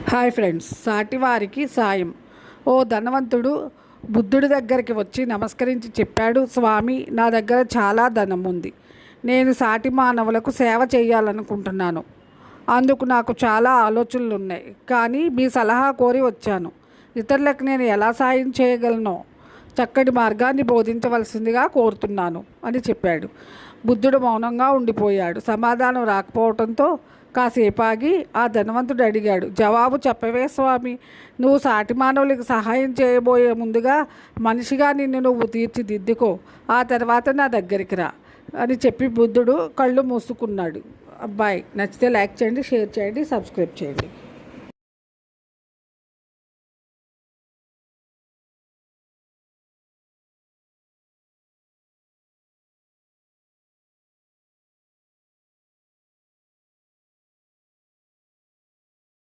Hi friends, సాటివారికి సాయం. ఓ ధనవంతుడు బుద్ధుడి దగ్గరికి వచ్చి నమస్కరించి చెప్పాడు, స్వామి, నా దగ్గర చాలా ధనం ఉంది. నేను సాటి మానవులకు సేవ చేయాలనుకుంటున్నాను. అందుకు నాకు చాలా ఆలోచనలు ఉన్నాయి. కానీ మీ సలహా కోరి వచ్చాను. ఇతరులకు నేను ఎలా సాయం చేయగలనో చక్కటి మార్గాన్ని బోధించవలసిందిగా కోరుతున్నాను అని చెప్పాడు. బుద్ధుడు మౌనంగా ఉండిపోయాడు. సమాధానం రాకపోవడంతో కాసేపు ఆగి ఆ ధనవంతుడు అడిగాడు, జవాబు చెప్పవే స్వామి. నువ్వు సాటి మానవులకు సహాయం చేయబోయే ముందుగా మనిషిగా నిన్ను నువ్వు తీర్చిదిద్దుకో, ఆ తర్వాత నా దగ్గరికి రా అని చెప్పి బుద్ధుడు కళ్ళు మూసుకున్నాడు. అబ్బాయి నచ్చితే లైక్ చేయండి, షేర్ చేయండి, సబ్స్క్రైబ్ చేయండి.